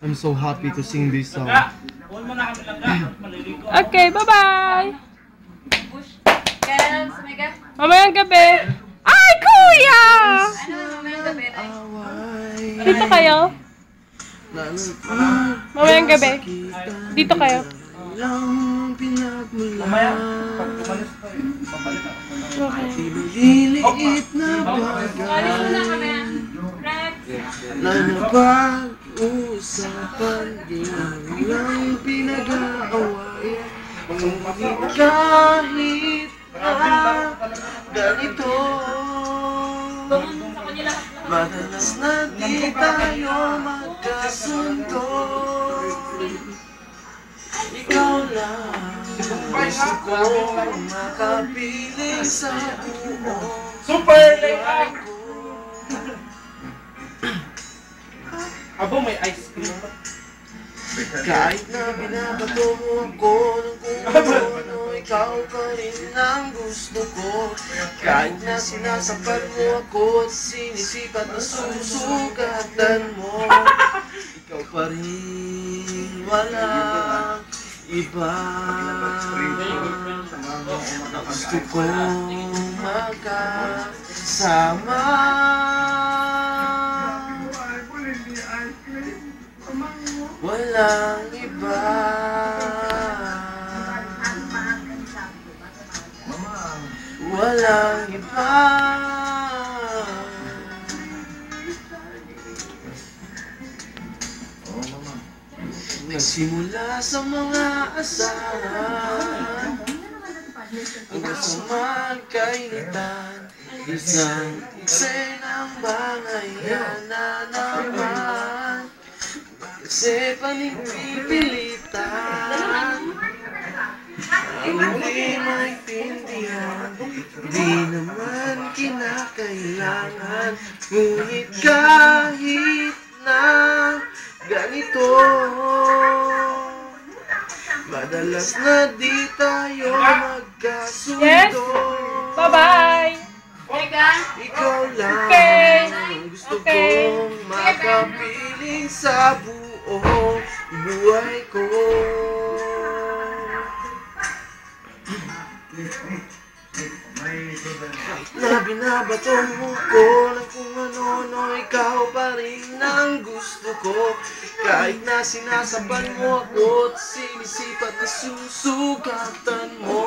I'm so happy to sing this song. Okay, bye-bye! Mamayang gabi! Ay, kuya! Dito kayo? Mamayang gabi. Dito kayo. Mamaya, pag umalis ko eh, babalik ako. Okay. Liliit na bagay na napag-usapan, di lang pinag-aawayan. Ngunit kahit na ganito, madalas na di tayo magkasundo. Ikaw lang gusto ko makapiling sa buong Super late ko. Abo, may ice cream ba? Kahit na binabato mo ako ng kung ano, ikaw pa rin ang gusto ko. Kahit na sinasapat mo ako at sinisipat na susugatan mo, ikaw pa rin, walang iba. Ang gusto kong magkasama. Walang iba. Walang iba. Nagsimula sa mga asahan hanggang sa magkainitan, isang eksenang bangayan na naman. Kasi panipipilitan ang hindi maintindihan, di naman kinakailangan. Ngunit kahit na ganito, madalas na di tayo magkasundo. Yes? Bye-bye! Ikaw lang gusto Okay. kong makapiling sa buong buhay ko. Kahit na binabato mo ko ng kung ano-ano, ikaw pa rin ang gusto ko. Kahit na sinasaban mo ako at sinisipat na susugatan mo,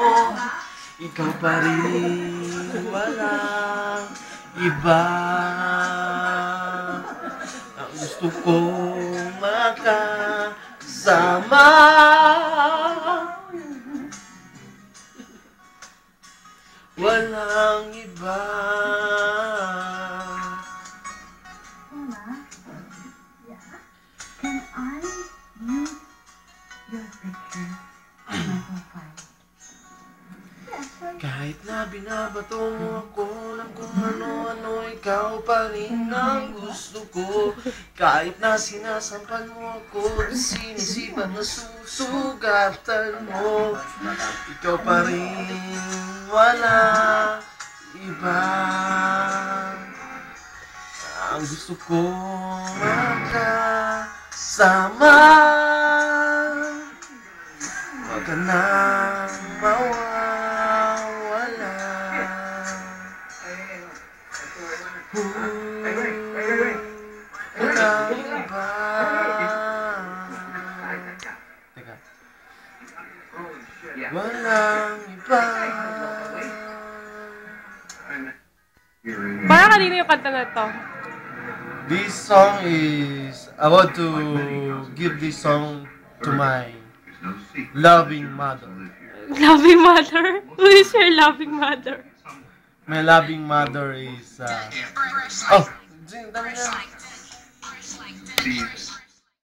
ikaw pa rin, walang iba. Ang gusto kong makasama. Walang iba. Can I use your picture on my profile? Kahit na binabato mo ako ng kung ano-ano, ikaw pa rin ang gusto ko. Kahit na sinasampan mo ako, sinisipan na susugatan mo, ikaw pa rin, wala iba. Ang gusto ko makasama. Wag ka nang mawawala. Walang iba. Teka. Walang iba. Para kanino yung kanta na to? This song is, I want to give this song to my loving mother. Loving mother? Who is your loving mother? My loving mother is, oh, dami na.